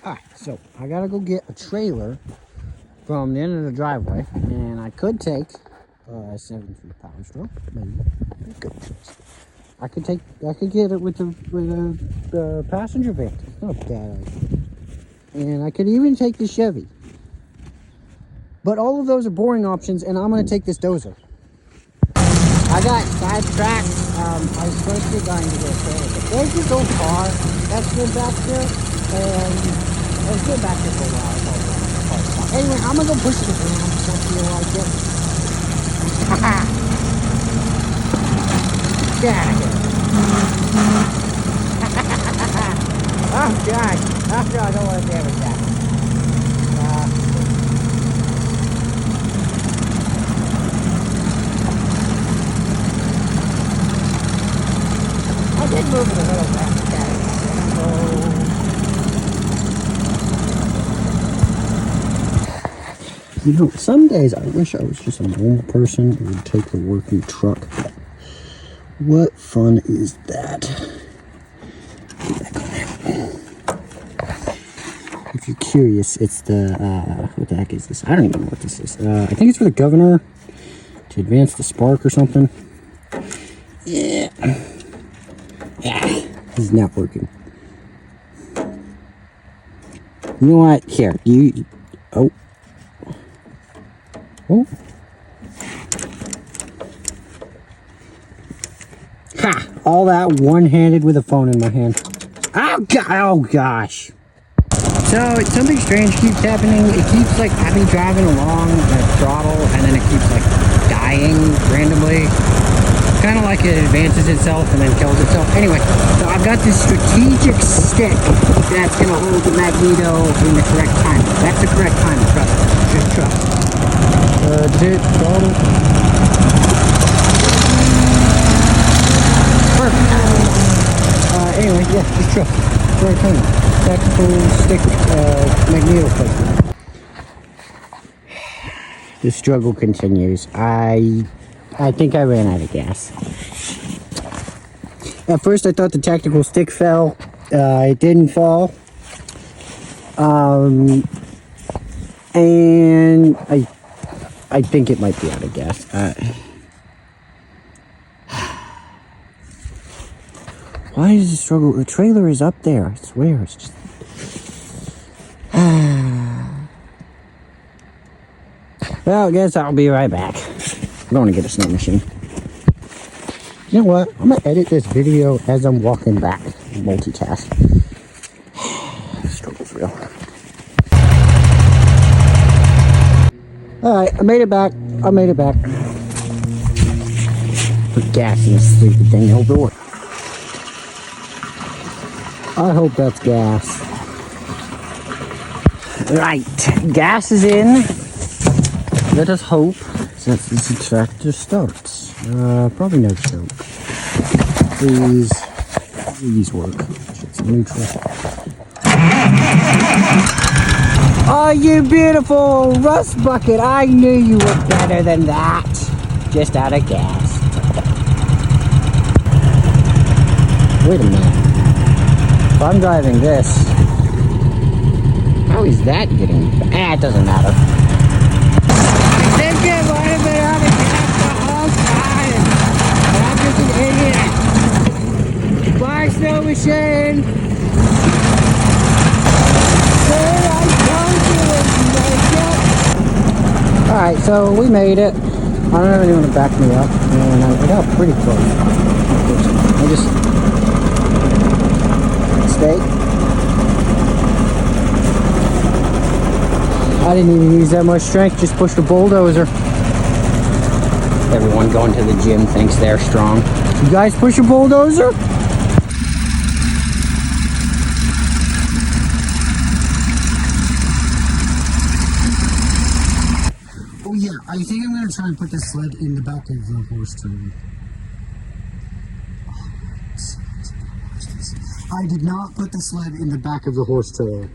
Alright, so I gotta go get a trailer from the end of the driveway, and I could take a 7-3 power stroke, maybe. Good choice. I could get it with the passenger van. It's not a bad idea. And I could even take the Chevy. But all of those are boring options, and I'm gonna take this dozer. I got sidetracked. I was supposed to be going to get a trailer, but there's this old car that's been back there, and it's been back there for a while. Anyway, I'm gonna go push it around because I feel like it. Get out of here. Oh God. Oh God, I don't want to damage that. I did move it a little bit. You know, some days I wish I was just a normal person who would take the working truck. What fun is that? Get back on there. If you're curious, it's the, what the heck is this? I don't even know what this is. I think it's for the governor to advance the spark or something. Yeah. Yeah, this is not working. You know what? Here, oh. Oh. Ha! All that one-handed with a phone in my hand. Oh, God! Oh, gosh. So, something strange keeps happening. It keeps, like, I've been driving along the throttle, and then it keeps, like, dying randomly. Kind of like it advances itself and then kills itself. Anyway, so I've got this strategic stick that's going to hold the magneto in the correct time. That's the correct time, trust me. Just trust. Perfect. Anyway, yeah, just trust. Right time. Tactical stick magneto placement. The struggle continues. I think I ran out of gas. At first I thought the tactical stick fell. It didn't fall. And I think it might be out of gas. Why is the struggle? The trailer is up there. I swear. It's just. Well, I guess I'll be right back. I'm going to get a snow machine. You know what? I'm going to edit this video as I'm walking back. Multitask. The struggle's real. Alright, I made it back. Put gas in this stupid thing. It'll work. I hope that's gas. Right. Gas is in. Let us hope that this tractor starts. Probably no joke. Please work. It's neutral. Oh, you beautiful rust bucket. I knew you were better than that. Just out of gas. Wait a minute. If I'm driving this, how is that getting? It doesn't matter. This kid might have been out of gas the whole time. I'm just an idiot. Buy snow machine. Alright, so we made it. I don't have anyone to back me up, and I got pretty close. I just stay. I didn't even use that much strength, just pushed the bulldozer. Everyone going to the gym thinks they're strong. You guys push a bulldozer? Oh yeah, I think I'm going to try and put this sled in the back of the horse trailer. I did not put the sled in the back of the horse trailer.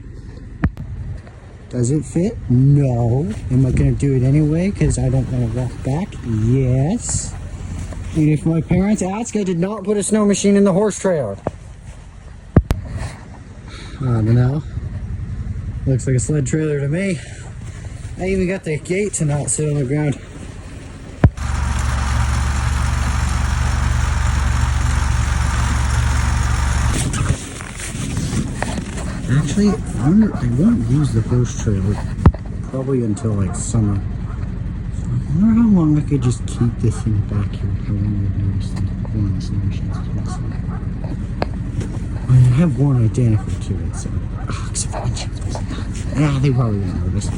Does it fit? No. Am I going to do it anyway because I don't want to walk back? Yes. And if my parents ask, I did not put a snow machine in the horse trailer. I don't know. Looks like a sled trailer to me. I even got the gate to not sit on the ground. Actually, I won't use the horse trailer probably until like summer. So I wonder how long I could just keep this thing back here. How long I've noticed one of the solutions is missing. I have one identical to it, so. Oh, except for insurance. Yeah, they probably won't notice.